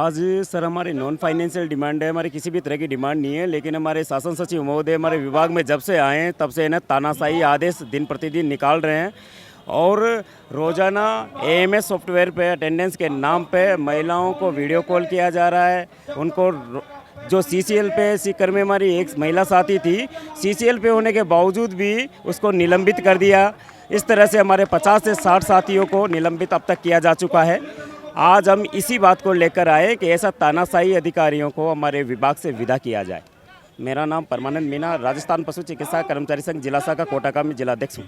आज सर हमारी non financial demand है, हमारी किसी भी तरह की डिमांड नहीं है, लेकिन हमारे शासन सचिव महोदय हमारे विभाग में जब से आए हैं तब से इन्हें तानाशाही आदेश दिन प्रतिदिन निकाल रहे हैं और रोज़ाना एएमएस सॉफ्टवेयर पे अटेंडेंस के नाम पे महिलाओं को वीडियो कॉल किया जा रहा है। उनको जो सीसीएल पे सीकर में हमारी एक महिला साथी थी, सीसीएल पे होने के बावजूद भी उसको निलंबित कर दिया। इस तरह से हमारे 50 से 60 साथियों को निलंबित अब तक किया जा चुका है। आज हम इसी बात को लेकर आए कि ऐसा तानाशाही अधिकारियों को हमारे विभाग से विदा किया जाए। मेरा नाम परमानंद मीना, राजस्थान पशु चिकित्सा कर्मचारी संघ जिला शाखा कोटा का मैं जिलाध्यक्ष हूँ।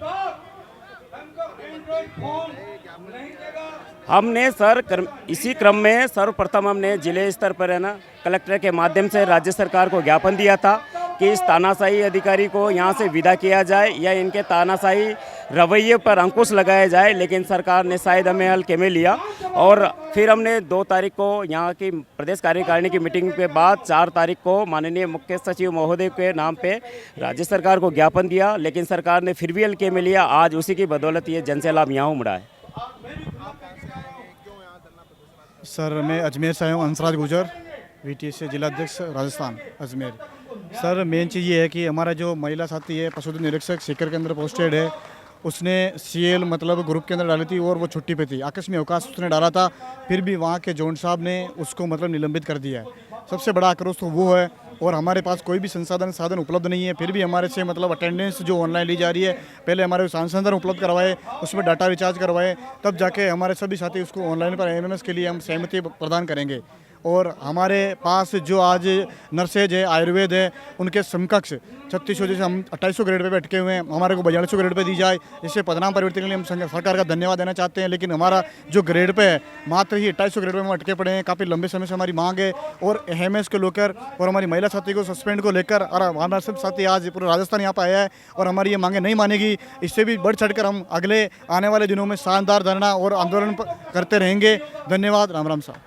हमने सर इसी क्रम में सर्वप्रथम हमने जिले स्तर पर है ना कलेक्टर के माध्यम से राज्य सरकार को ज्ञापन दिया था कि इस तानाशाही अधिकारी को यहाँ से विदा किया जाए या इनके तानाशाही रवैये पर अंकुश लगाया जाए, लेकिन सरकार ने शायद हमें हल्के में लिया। और फिर हमने 2 तारीख को यहाँ की प्रदेश कार्यकारिणी की मीटिंग के बाद 4 तारीख को माननीय मुख्य सचिव महोदय के नाम पे राज्य सरकार को ज्ञापन दिया, लेकिन सरकार ने फिर भी हल्के में लिया। आज उसी की बदौलत ये जनसैलाब यहाँ उमड़ा है। सर मैं अजमेर से आया हूँ, हंसराज गुजर, वीटीएस से जिलाध्यक्ष राजस्थान अजमेर। सर मेन चीज़ ये है कि हमारा जो महिला साथी है पशुधन निरीक्षक सीकर के अंदर पोस्टेड है, उसने सीएल मतलब ग्रुप के अंदर डाली थी और वो छुट्टी पे थी, आकस्मिक अवकाश उसने डाला था, फिर भी वहाँ के जोन साहब ने उसको मतलब निलंबित कर दिया है। सबसे बड़ा आक्रोश तो वो है। और हमारे पास कोई भी साधन उपलब्ध नहीं है, फिर भी हमारे से मतलब अटेंडेंस जो ऑनलाइन ली जा रही है, पहले हमारे संसाधन उपलब्ध करवाए, उसमें डाटा रिचार्ज करवाए, तब जाके हमारे सभी साथी उसको ऑनलाइन पर एमएमएस के लिए हम सहमति प्रदान करेंगे। और हमारे पास जो आज नर्सेज है, आयुर्वेद है, उनके समकक्ष 3600 जैसे हम 2800 ग्रेड पे बैठे हुए हैं, हमारे को 4200 ग्रेड पे दी जाए। इससे पदनाम परिवर्तन के लिए हम सरकार का धन्यवाद देना चाहते हैं, लेकिन हमारा जो ग्रेड पे है मात्र ही 2800 ग्रेड पे हम अटके पड़े हैं। काफ़ी लंबे समय से हमारी मांग है और एमएस को लेकर और हमारी महिला साथी को सस्पेंड को लेकर, और हमारा सब साथी आज पूरा राजस्थान यहाँ पर आया है और हमारी ये मांगे नहीं मानेगी। इससे भी बढ़ चढ़ कर हम अगले आने वाले दिनों में शानदार धरना और आंदोलन करते रहेंगे। धन्यवाद। राम राम साहब।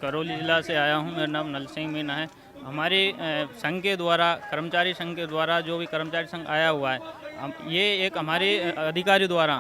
करौली जिला से आया हूं, मेरा नाम नल सिंह मीना है। हमारे संघ के द्वारा, कर्मचारी संघ के द्वारा जो भी कर्मचारी संघ आया हुआ है, ये एक हमारे अधिकारी द्वारा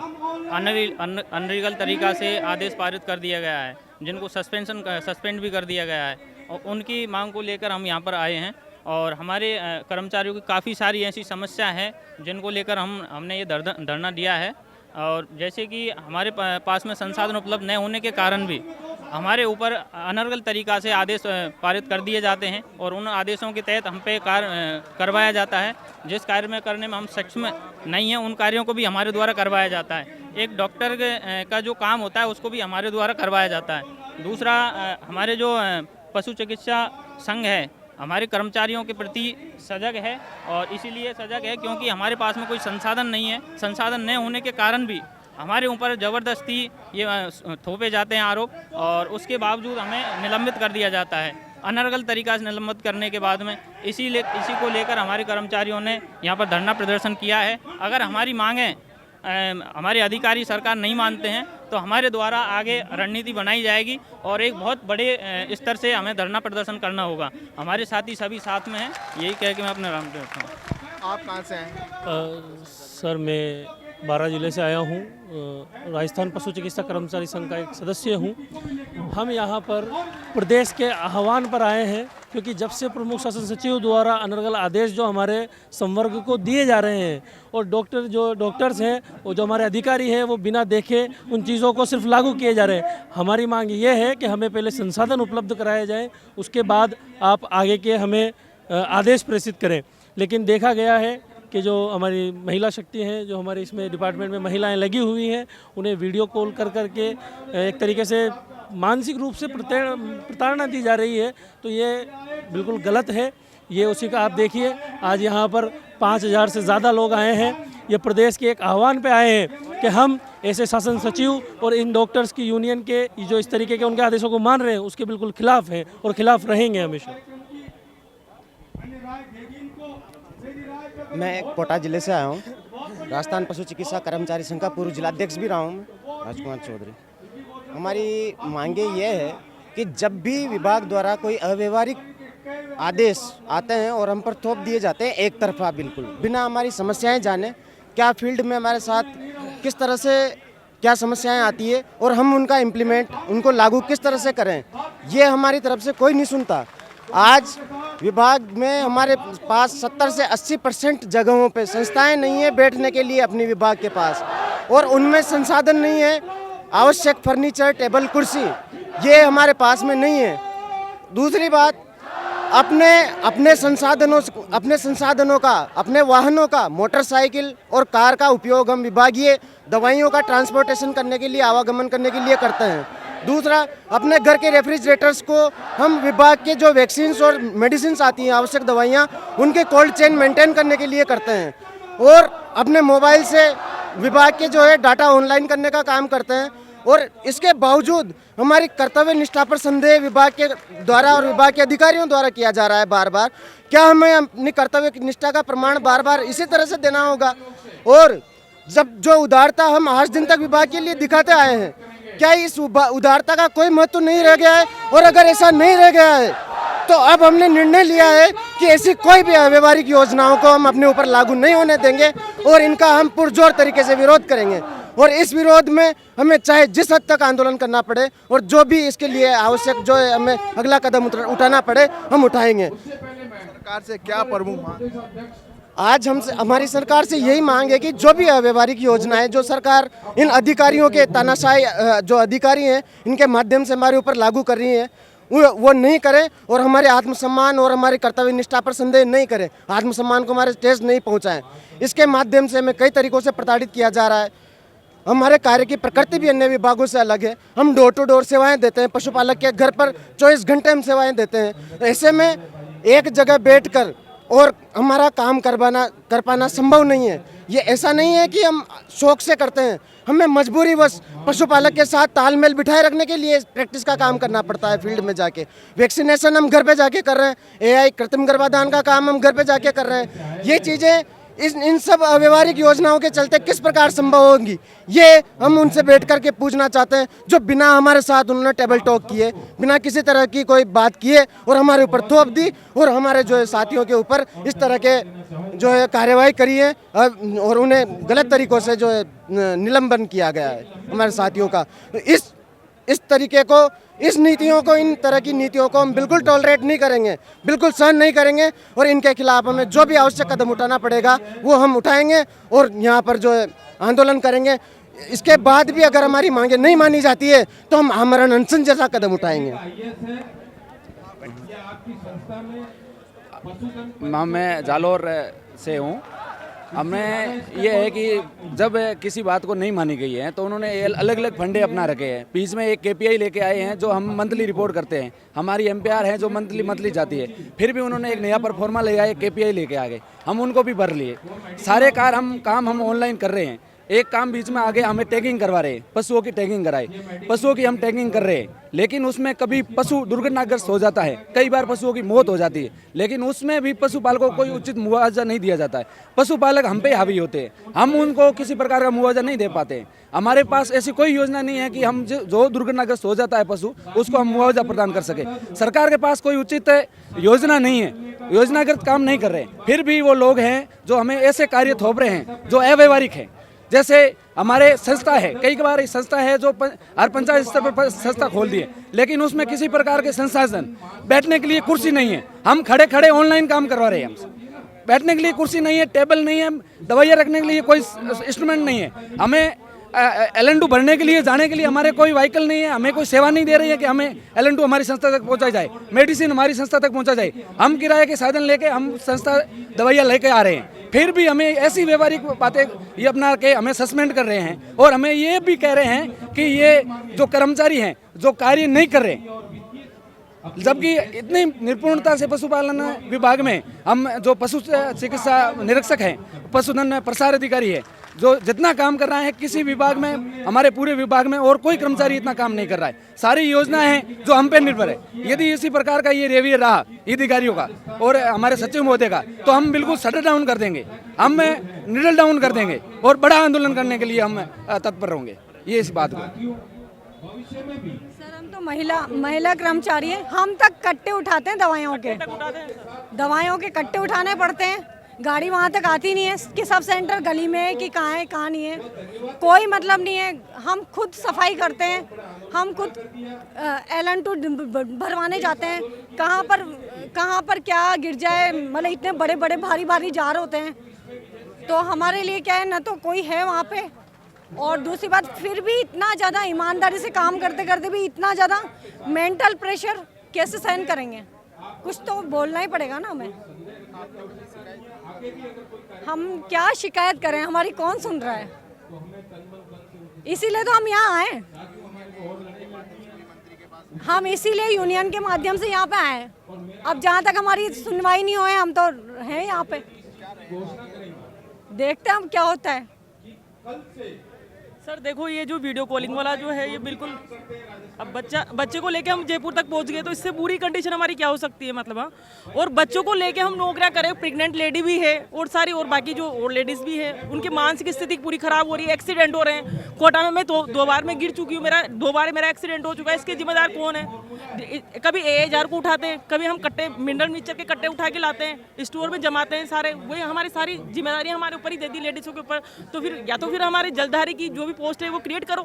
अनलीगल तरीका से आदेश पारित कर दिया गया है, जिनको सस्पेंड भी कर दिया गया है। और उनकी मांग को लेकर हम यहाँ पर आए हैं और हमारे कर्मचारियों की काफ़ी सारी ऐसी समस्या है जिनको लेकर हमने ये धरना दिया है। और जैसे कि हमारे पास में संसाधन उपलब्ध न होने के कारण भी हमारे ऊपर अनर्गल तरीका से आदेश पारित कर दिए जाते हैं और उन आदेशों के तहत हम पे कार्य करवाया जाता है। जिस कार्य में करने में हम सक्षम नहीं हैं, उन कार्यों को भी हमारे द्वारा करवाया जाता है। एक डॉक्टर का जो काम होता है उसको भी हमारे द्वारा करवाया जाता है। दूसरा, हमारे जो पशु चिकित्सा संघ है हमारे कर्मचारियों के प्रति सजग है, और इसीलिए सजग है क्योंकि हमारे पास में कोई संसाधन नहीं है। संसाधन न होने के कारण भी हमारे ऊपर ज़बरदस्ती ये थोपे जाते हैं आरोप, और उसके बावजूद हमें निलंबित कर दिया जाता है। अनर्गल तरीका से निलंबित करने के बाद में इसी को लेकर हमारे कर्मचारियों ने यहाँ पर धरना प्रदर्शन किया है। अगर हमारी मांगें हमारे अधिकारी सरकार नहीं मानते हैं तो हमारे द्वारा आगे रणनीति बनाई जाएगी और एक बहुत बड़े स्तर से हमें धरना प्रदर्शन करना होगा। हमारे साथी सभी साथ में हैं, यही कह के मैं अपने नाम देता हूँ। आप कहाँ से हैं? सर मैं 12 जिले से आया हूँ, राजस्थान पशु चिकित्सा कर्मचारी संघ का एक सदस्य हूँ। हम यहाँ पर प्रदेश के आह्वान पर आए हैं क्योंकि जब से प्रमुख शासन सचिव द्वारा अनर्गल आदेश जो हमारे संवर्ग को दिए जा रहे हैं और डॉक्टर्स हैं और जो हमारे अधिकारी हैं वो बिना देखे उन चीज़ों को सिर्फ लागू किए जा रहे हैं। हमारी मांग ये है कि हमें पहले संसाधन उपलब्ध कराए जाएँ, उसके बाद आप आगे के हमें आदेश प्रेषित करें। लेकिन देखा गया है कि जो हमारी महिला शक्ति हैं, जो हमारे इसमें डिपार्टमेंट में महिलाएं लगी हुई हैं, उन्हें वीडियो कॉल कर करके एक तरीके से मानसिक रूप से प्रताड़ना दी जा रही है, तो ये बिल्कुल गलत है। ये उसी का आप देखिए, आज यहाँ पर 5000 से ज़्यादा लोग आए हैं। ये प्रदेश के एक आह्वान पे आए हैं कि हम ऐसे शासन सचिव और इन डॉक्टर्स की यूनियन के जो इस तरीके के उनके आदेशों को मान रहे हैं उसके बिल्कुल खिलाफ हैं और खिलाफ रहेंगे हमेशा। मैं कोटा जिले से आया हूँ, राजस्थान पशु चिकित्सा कर्मचारी संघ का पूर्व जिलाध्यक्ष भी रहा हूँ मैं, राजकुमार चौधरी। हमारी मांगे ये है कि जब भी विभाग द्वारा कोई अव्यवहारिक आदेश आते हैं और हम पर थोप दिए जाते हैं एक तरफा, बिल्कुल बिना हमारी समस्याएं जाने, क्या फील्ड में हमारे साथ किस तरह से क्या समस्याएं आती है और हम उनका इम्प्लीमेंट उनको लागू किस तरह से करें, ये हमारी तरफ से कोई नहीं सुनता। आज विभाग में हमारे पास 70 से 80% जगहों पे संस्थाएं नहीं है बैठने के लिए अपनी विभाग के पास, और उनमें संसाधन नहीं है। आवश्यक फर्नीचर, टेबल, कुर्सी ये हमारे पास में नहीं है। दूसरी बात, अपने संसाधनों का, अपने वाहनों का, मोटरसाइकिल और कार का उपयोग हम विभागीय दवाइयों का ट्रांसपोर्टेशन करने के लिए, आवागमन करने के लिए करते हैं। दूसरा, अपने घर के रेफ्रिजरेटर्स को हम विभाग के जो वैक्सीन्स और मेडिसिन आती हैं, आवश्यक दवाइयाँ, उनके कोल्ड चेन मेंटेन करने के लिए करते हैं। और अपने मोबाइल से विभाग के जो है डाटा ऑनलाइन करने का काम करते हैं। और इसके बावजूद हमारी कर्तव्य निष्ठा पर संदेह विभाग के द्वारा और विभाग के अधिकारियों द्वारा किया जा रहा है बार बार। क्या हमें अपनी कर्तव्य निष्ठा का प्रमाण बार बार इसी तरह से देना होगा? और जब जो उदारता हम आज दिन तक विभाग के लिए दिखाते आए हैं, क्या इस उदारता का कोई महत्व नहीं रह गया है? और अगर ऐसा नहीं रह गया है तो अब हमने निर्णय लिया है कि ऐसी कोई भी अव्यवहारिक योजनाओं को हम अपने ऊपर लागू नहीं होने देंगे और इनका हम पुरजोर तरीके से विरोध करेंगे। और इस विरोध में हमें चाहे जिस हद तक आंदोलन करना पड़े और जो भी इसके लिए आवश्यक जो है हमें अगला कदम उठाना पड़े, हम उठाएंगे। सरकार से क्या प्रमुख मांग? आज हमारी सरकार से यही मांग है कि जो भी अव्यवहारिक योजनाएं जो सरकार इन अधिकारियों के तानाशाही जो अधिकारी हैं इनके माध्यम से हमारे ऊपर लागू कर रही है, वो नहीं करें और हमारे आत्मसम्मान और हमारी कर्तव्य निष्ठा पर संदेह नहीं करें, आत्मसम्मान को हमारे ठेस नहीं पहुंचाएं। इसके माध्यम से हमें कई तरीकों से प्रताड़ित किया जा रहा है। हमारे कार्य की प्रकृति भी अन्य विभागों से अलग है। हम डोर टू डोर सेवाएं देते हैं, पशुपालक के घर पर 24 घंटे हम सेवाएं देते हैं। ऐसे में एक जगह बैठकर और हमारा काम कर पाना संभव नहीं है। ये ऐसा नहीं है कि हम शौक से करते हैं, हमें मजबूरीवश पशुपालक के साथ तालमेल बिठाए रखने के लिए प्रैक्टिस का काम करना पड़ता है। फील्ड में जाके वैक्सीनेशन हम घर पे जाके कर रहे हैं, AI कृत्रिम गर्भाधान का काम हम घर पे जाके कर रहे हैं। ये चीज़ें इन सब अव्यवहारिक योजनाओं के चलते किस प्रकार संभव होंगी, ये हम उनसे बैठ करके पूछना चाहते हैं, जो बिना हमारे साथ उन्होंने टेबल टॉक किए, बिना किसी तरह की कोई बात किए और हमारे ऊपर थोप दी और हमारे जो है साथियों के ऊपर इस तरह के जो है कार्यवाही करी है और उन्हें गलत तरीक़ों से जो है निलंबन किया गया है हमारे साथियों का। इस तरीके को, इस नीतियों को, इन तरह की नीतियों को हम बिल्कुल टॉलरेट नहीं करेंगे, बिल्कुल सहन नहीं करेंगे और इनके खिलाफ हमें जो भी आवश्यक कदम उठाना पड़ेगा वो हम उठाएंगे और यहाँ पर जो है आंदोलन करेंगे। इसके बाद भी अगर हमारी मांगे नहीं मानी जाती है तो हम आमरण अनशन जैसा कदम उठाएंगे। मैं जालोर से हूँ। हमें ये है कि जब किसी बात को नहीं मानी गई है तो उन्होंने अलग अलग फंडे अपना रखे हैं। बीच में एक KPI लेके आए हैं जो हम मंथली रिपोर्ट करते हैं, हमारी MPR है जो मंथली जाती है। फिर भी उन्होंने एक नया परफॉर्मा ले आए, KPI लेके आ गए, हम उनको भी भर लिए। सारे काम हम ऑनलाइन कर रहे हैं। एक काम बीच में आगे हमें टैगिंग करवा रहे हैं, पशुओं की टैगिंग कराए, पशुओं की हम टैगिंग कर रहे हैं, लेकिन उसमें कभी पशु दुर्घटनाग्रस्त हो जाता है, कई बार पशुओं की मौत हो जाती है, लेकिन उसमें भी पशुपालकों को कोई उचित मुआवजा नहीं दिया जाता है। पशुपालक हम पे हावी होते हैं, हम उनको किसी प्रकार का मुआवजा नहीं दे पाते हैं। हमारे पास ऐसी कोई योजना नहीं है कि हम जो दुर्घटनाग्रस्त हो जाता है पशु, उसको हम मुआवजा प्रदान कर सके। सरकार के पास कोई उचित योजना नहीं है, योजनागत काम नहीं कर रहे। फिर भी वो लोग हैं जो हमें ऐसे कार्य थोप रहे हैं जो अव्यवहारिक है। जैसे हमारे संस्था है, कई बार संस्था है जो हर पंचायत स्तर पर संस्था खोल दी है, लेकिन उसमें किसी प्रकार के संसाधन, बैठने के लिए कुर्सी नहीं है। हम खड़े ऑनलाइन काम करवा रहे हैं, हमसे बैठने के लिए कुर्सी नहीं है, टेबल नहीं है, दवाइयाँ रखने के लिए कोई इंस्ट्रूमेंट नहीं है। हमें LN2 भरने के लिए, जाने के लिए हमारे कोई व्हीकल नहीं है, हमें कोई सेवा नहीं दे रही है कि हमें LN2 हमारी संस्था तक पहुंचाई जाए, मेडिसिन हमारी संस्था तक पहुंचा जाए। हम किराए के साधन लेके हम संस्था दवाइयाँ लेके आ रहे हैं, फिर भी हमें ऐसी व्यवहारिक बातें ये अपना के हमें सस्पेंड कर रहे हैं और हमें ये भी कह रहे हैं कि ये जो कर्मचारी हैं जो कार्य नहीं कर रहे, जबकि इतनी निपुणता से पशुपालन विभाग में हम जो पशु चिकित्सा निरीक्षक हैं, पशुधन प्रसार अधिकारी है, जो जितना काम कर रहा है किसी विभाग में, हमारे पूरे विभाग में और कोई कर्मचारी इतना काम नहीं कर रहा है। सारी योजनाएं हैं जो हम पे निर्भर है। यदि इसी प्रकार का ये रवैया रहा अधिकारियों का और हमारे सचिव महोदय का, तो हम बिल्कुल शटर डाउन कर देंगे, हम निडल डाउन कर देंगे और बड़ा आंदोलन करने के लिए हम तत्पर होंगे। ये इस बात को सर, हम तो महिला कर्मचारी हैं, हम तक कट्टे उठाते हैं दवाइयों के कट्टे उठाने पड़ते हैं। गाड़ी वहाँ तक आती नहीं है कि सब सेंटर गली में है कि कहाँ है कहाँ नहीं है, कोई मतलब नहीं है। हम खुद सफाई करते हैं, हम खुद LN2 भरवाने जाते हैं, कहाँ पर क्या गिर जाए, मतलब इतने बड़े बड़े भारी भारी जार होते हैं। तो हमारे लिए क्या है, ना तो कोई है वहाँ पे, और दूसरी बात फिर भी इतना ज़्यादा ईमानदारी से काम करते करते भी इतना ज़्यादा मेंटल प्रेशर कैसे सहन करेंगे? कुछ तो बोलना ही पड़ेगा ना हमें। हम क्या शिकायत करें, हमारी कौन सुन रहा है? इसीलिए तो हम यहाँ आए, हम इसीलिए यूनियन के माध्यम से यहाँ पे आए। अब जहाँ तक हमारी सुनवाई नहीं होए, हम तो हैं यहाँ पे, देखते हैं हम क्या होता है। सर देखो, ये जो वीडियो कॉलिंग वाला जो है, ये बिल्कुल, अब बच्चे को लेके हम जयपुर तक पहुंच गए तो इससे बुरी कंडीशन हमारी क्या हो सकती है, मतलब हाँ। और बच्चों को लेके हम नौकरियां करें, प्रेग्नेंट लेडी भी है और सारी और बाकी जो और लेडीज भी है, उनकी मानसिक स्थिति पूरी खराब हो रही है, एक्सीडेंट हो रहे हैं। कोटा में मैं दो बार में गिर चुकी हूँ, दो बार मेरा एक्सीडेंट हो चुका है। इसके जिम्मेदार कौन है? कभी AAR को उठाते हैं, कभी हम कट्टे, मिनरल मिक्सचर के कट्टे उठा के लाते हैं, स्टोर में जमाते हैं सारे, वही हमारी सारी जिम्मेदारी हमारे ऊपर ही दे दी लेडीज़ों के ऊपर। तो फिर या तो फिर हमारे जलधारी की जो भी पोस्ट है वो क्रिएट करो,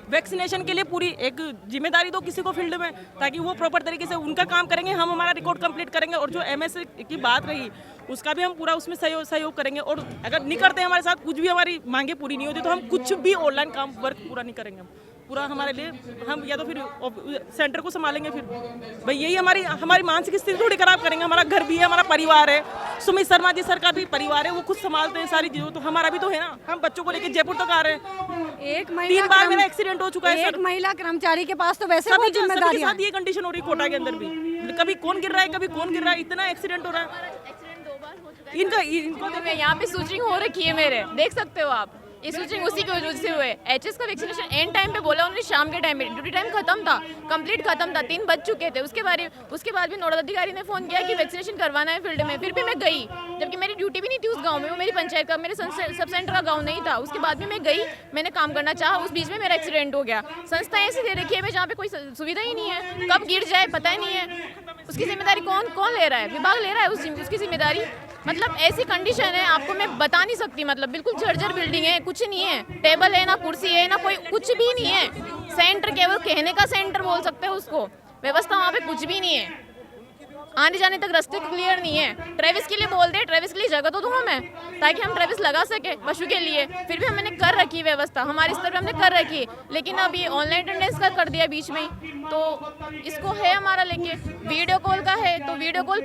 वैक्सीनेशन के लिए पूरी एक जिम्मेदारी दो किसी को फील्ड में, ताकि वो प्रॉपर तरीके से उनका काम करेंगे, हम हमारा रिकॉर्ड कंप्लीट करेंगे। और जो MS की बात रही, उसका भी हम पूरा उसमें सहयोग करेंगे। और अगर नहीं करते हमारे साथ, कुछ भी हमारी मांगे पूरी नहीं होती, तो हम कुछ भी ऑनलाइन काम वर्क पूरा नहीं करेंगे। पूरा हमारे लिए हम या तो फिर सेंटर को संभालेंगे, फिर भाई यही हमारी मानसिक स्थिति थोड़ी खराब करेंगे। हमारा घर भी है, हमारा परिवार है, सुमित शर्मा जी सर का भी परिवार है, वो खुद संभालते हैं सारी चीज़ों, तो हमारा भी तो है ना। हम बच्चों को लेकर जयपुर तक आ रहे हैं, 3 बार मेरा एक्सीडेंट हो चुका है। एक महिला कर्मचारी के पास तो वैसे सभी बहुत के जिम्मेदारी साथ ये कंडीशन हो रही है कोटा के अंदर भी, कभी कौन गिर रहा है, कभी कौन गिर रहा है, इतना एक्सीडेंट हो रहा है। इनको यहाँ पे सूचिंग हो रखी है मेरे, देख सकते हो आप। ये सूचिंग उसी की वजह से हुए। HS का वैक्सीनेशन एंड टाइम पे बोला उन्होंने, शाम के टाइम में ड्यूटी टाइम खत्म था, कंप्लीट खत्म था, 3 बज चुके थे। उसके बाद भी नोडल अधिकारी ने फोन किया कि वैक्सीनेशन करवाना है फील्ड में, फिर भी मैं गई, जबकि मेरी ड्यूटी भी नहीं थी उस गांव में, वो मेरी पंचायत का, मेरे सब सेंटर का गाँव नहीं था। उसके बाद भी मैं गई, मैंने काम करना चाहा, उस बीच में मेरा एक्सीडेंट हो गया। संस्था ऐसी दे रखी है जहाँ पे कोई सुविधा ही नहीं है, कब गिर जाए पता ही नहीं है। उसकी जिम्मेदारी कौन ले रहा है? विभाग ले रहा है उसकी जिम्मेदारी। मतलब ऐसी कंडीशन है, आपको मैं बता नहीं सकती। मतलब बिल्कुल जर्जर बिल्डिंग है, कुछ नहीं है, टेबल है ना, कुर्सी है ना, कोई कुछ भी नहीं है। सेंटर केवल कहने का सेंटर बोल सकते हैं उसको, व्यवस्था वहाँ पे कुछ भी नहीं है। आने जाने तक रास्ते क्लियर नहीं है। ट्रेविस के लिए बोल दे, ट्रेविस के लिए जगह तो दूँ हमें, ताकि हम ट्रेविस लगा सके पशु के लिए। फिर भी हमने कर रखी व्यवस्था, हमारे स्तर पर हमने कर रखी, लेकिन अब ये ऑनलाइन अटेंडेंस का कर दिया बीच में ही। तो इसको है हमारा लेके वीडियो कॉल का है, तो वीडियो कॉल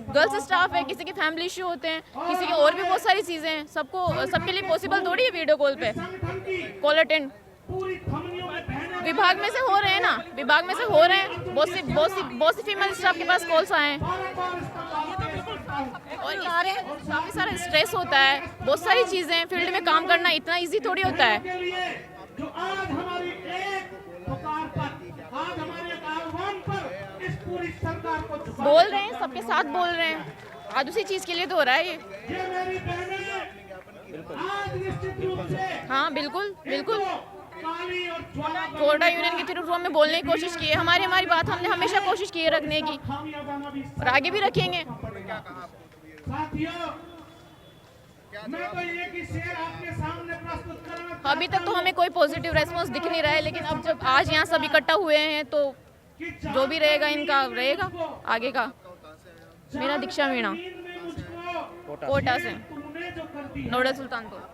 गर्ल्स स्टाफ है, किसी के फैमिली इशू होते हैं, किसी के और भी बहुत सारी चीज़ें हैं, सबके लिए पॉसिबल थोड़ी है वीडियो कॉल पे कॉल अटेंड। विभाग में से हो रहे हैं ना, विभाग में से हो रहे हैं, बहुत सी फीमेल स्टाफ के पास कॉल्स आए हैं। और काफ़ी सारा स्ट्रेस होता है, बहुत सारी चीज़ें हैं। फील्ड में काम करना इतना इजी थोड़ी होता है। बोल रहे हैं, सबके साथ बोल रहे हैं, आज उसी चीज़ के लिए तो हो रहा है ये। हाँ बिल्कुल बिल्कुल, कोटा यूनियन के थ्रू हमें बोलने की कोशिश की है। हमारी बात हमने हमेशा कोशिश की है रखने की, और आगे भी रखेंगे। अभी तक तो हमें कोई पॉजिटिव रेस्पॉन्स दिख नहीं रहा है, लेकिन अब जब आज यहाँ सब इकट्ठा हुए हैं, तो जो भी रहेगा इनका रहेगा आगे का। मेरा दीक्षा मीणा, कोटा से, नोडल सुल्तानपुर।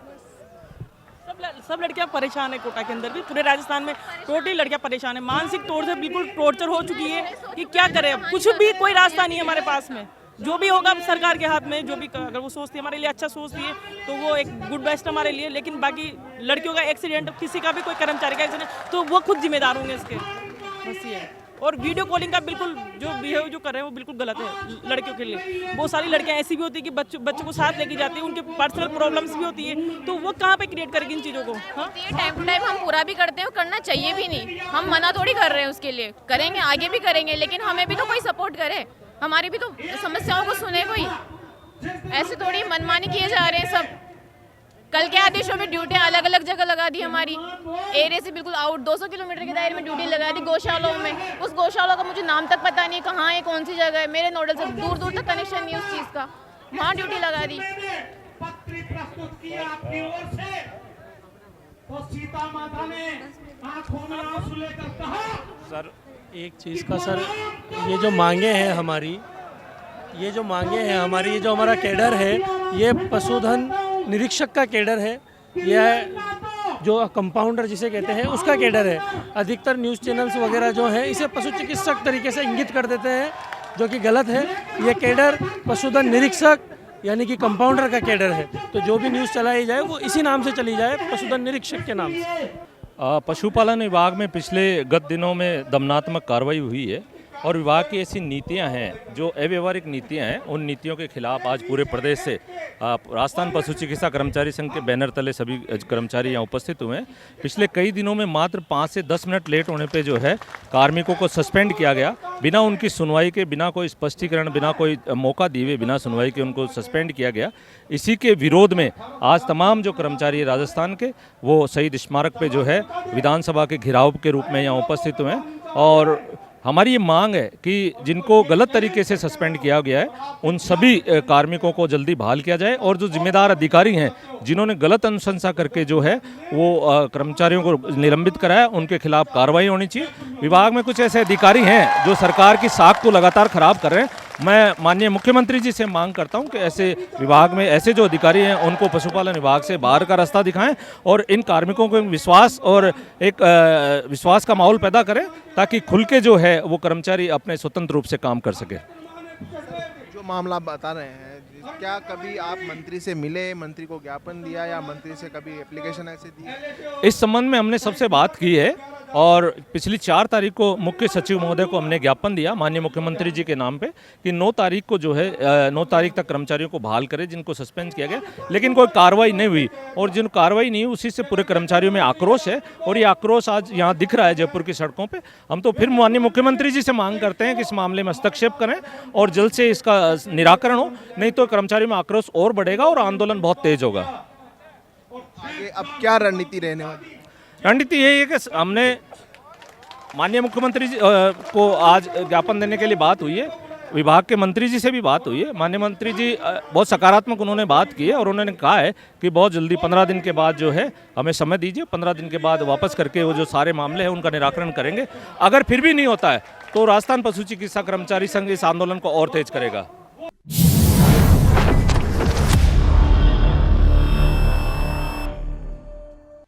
सब लड़कियां परेशान है कोटा के अंदर भी, पूरे राजस्थान में टोटली लड़कियां परेशान है, मानसिक तौर से बिल्कुल टॉर्चर हो चुकी है कि क्या करें। अब कुछ भी कोई रास्ता नहीं है हमारे पास में, जो भी होगा सरकार के हाथ में। जो भी अगर वो सोचती है हमारे लिए अच्छा सोचती है तो वो एक गुड बेस्ट हमारे लिए, लेकिन बाकी लड़कियों का एक्सीडेंट, किसी का भी कोई कर्मचारी का एक्सीडेंट, तो वो खुद जिम्मेदार होंगे इसके, बस ये है। और वीडियो कॉलिंग का बिल्कुल जो बिहेव जो कर रहे हैं वो बिल्कुल गलत है लड़कियों के लिए। बहुत सारी लड़कियां ऐसी भी होती है कि बच्चों को साथ लेके जाती है, उनके पर्सनल प्रॉब्लम्स भी होती है, तो वो कहाँ पे क्रिएट करेगी इन चीज़ों को। हाँ, टाइम टू टाइम हम पूरा भी करते हैं, और करना चाहिए भी नहीं, हम मना थोड़ी कर रहे हैं उसके लिए, करेंगे आगे भी करेंगे, लेकिन हमें भी तो कोई सपोर्ट करे, हमारी भी तो समस्याओं को सुने कोई। ऐसे थोड़ी मनमानी किए जा रहे हैं सब। कल के आदेशों में ड्यूटियाँ अलग अलग जगह लगा दी, हमारी एरिया से बिल्कुल आउट 200 किलोमीटर के दायरे में ड्यूटी लगा दी गौशालाओं में। उस गौशाला का मुझे नाम तक पता नहीं है, कहाँ है, कौन सी जगह है, मेरे नोडल से दूर दूर तक कनेक्शन नहीं है उस चीज़ का। वहाँ ड्यूटी लगा दी। सर एक चीज़ का सर, ये जो मांगे हैं हमारी, ये जो हमारा कैडर है, ये पशुधन निरीक्षक का कैडर है, यह जो कंपाउंडर जिसे कहते हैं उसका कैडर है। अधिकतर न्यूज़ चैनल्स वगैरह जो हैं इसे पशु चिकित्सक तरीके से इंगित कर देते हैं, जो कि गलत है। ये कैडर पशुधन निरीक्षक यानी कि कंपाउंडर का कैडर है, तो जो भी न्यूज़ चलाई जाए वो इसी नाम से चली जाए, पशुधन निरीक्षक के नाम से। पशुपालन विभाग में पिछले गत दिनों में दमनात्मक कार्रवाई हुई है और विभाग की ऐसी नीतियां हैं जो अव्यवहारिक नीतियां हैं, उन नीतियों के खिलाफ आज पूरे प्रदेश से राजस्थान पशु चिकित्सा कर्मचारी संघ के बैनर तले सभी कर्मचारी यहाँ उपस्थित हुए हैं। पिछले कई दिनों में मात्र 5 से 10 मिनट लेट होने पे जो है कार्मिकों को सस्पेंड किया गया, बिना उनकी सुनवाई के, बिना कोई स्पष्टीकरण, बिना कोई मौका दिए हुए, बिना सुनवाई के उनको सस्पेंड किया गया। इसी के विरोध में आज तमाम जो कर्मचारी राजस्थान के वो शहीद स्मारक पे जो है विधानसभा के घेराव के रूप में यहाँ उपस्थित हुए हैं। और हमारी ये मांग है कि जिनको गलत तरीके से सस्पेंड किया गया है उन सभी कार्मिकों को जल्दी बहाल किया जाए, और जो जिम्मेदार अधिकारी हैं जिन्होंने गलत अनुशंसा करके जो है वो कर्मचारियों को निलंबित कराया, उनके खिलाफ कार्रवाई होनी चाहिए। विभाग में कुछ ऐसे अधिकारी हैं जो सरकार की साख को लगातार खराब कर रहे हैं। मैं माननीय मुख्यमंत्री जी से मांग करता हूं कि ऐसे विभाग में ऐसे जो अधिकारी हैं उनको पशुपालन विभाग से बाहर का रास्ता दिखाएं और इन कार्मिकों को विश्वास और एक विश्वास का माहौल पैदा करें, ताकि खुल के जो है वो कर्मचारी अपने स्वतंत्र रूप से काम कर सके। जो मामला आप बता रहे हैं, क्या कभी आप मंत्री से मिले, मंत्री को ज्ञापन दिया या मंत्री से कभी एप्लीकेशन ऐसे दी? इस संबंध में हमने सबसे बात की है और पिछली 4 तारीख को मुख्य सचिव महोदय को हमने ज्ञापन दिया माननीय मुख्यमंत्री जी के नाम पे कि 9 तारीख को जो है 9 तारीख तक कर्मचारियों को बहाल करें जिनको सस्पेंड किया गया, लेकिन कोई कार्रवाई नहीं हुई। और जिन कार्रवाई नहीं हुई उसी से पूरे कर्मचारियों में आक्रोश है, और ये आक्रोश आज यहाँ दिख रहा है जयपुर की सड़कों पे। हम तो फिर माननीय मुख्यमंत्री जी से मांग करते हैं कि इस मामले में हस्तक्षेप करें और जल्द से इसका निराकरण हो, नहीं तो कर्मचारियों में आक्रोश और बढ़ेगा और आंदोलन बहुत तेज होगा। आगे अब क्या रणनीति रहने वाली? रणनीति यही है कि हमने माननीय मुख्यमंत्री जी को आज ज्ञापन देने के लिए बात हुई है, विभाग के मंत्री जी से भी बात हुई है। माननीय मंत्री जी बहुत सकारात्मक उन्होंने बात की है और उन्होंने कहा है कि बहुत जल्दी 15 दिन के बाद जो है हमें समय दीजिए, 15 दिन के बाद वापस करके वो जो सारे मामले हैं उनका निराकरण करेंगे। अगर फिर भी नहीं होता है तो राजस्थान पशु चिकित्सा कर्मचारी संघ इस आंदोलन को और तेज करेगा।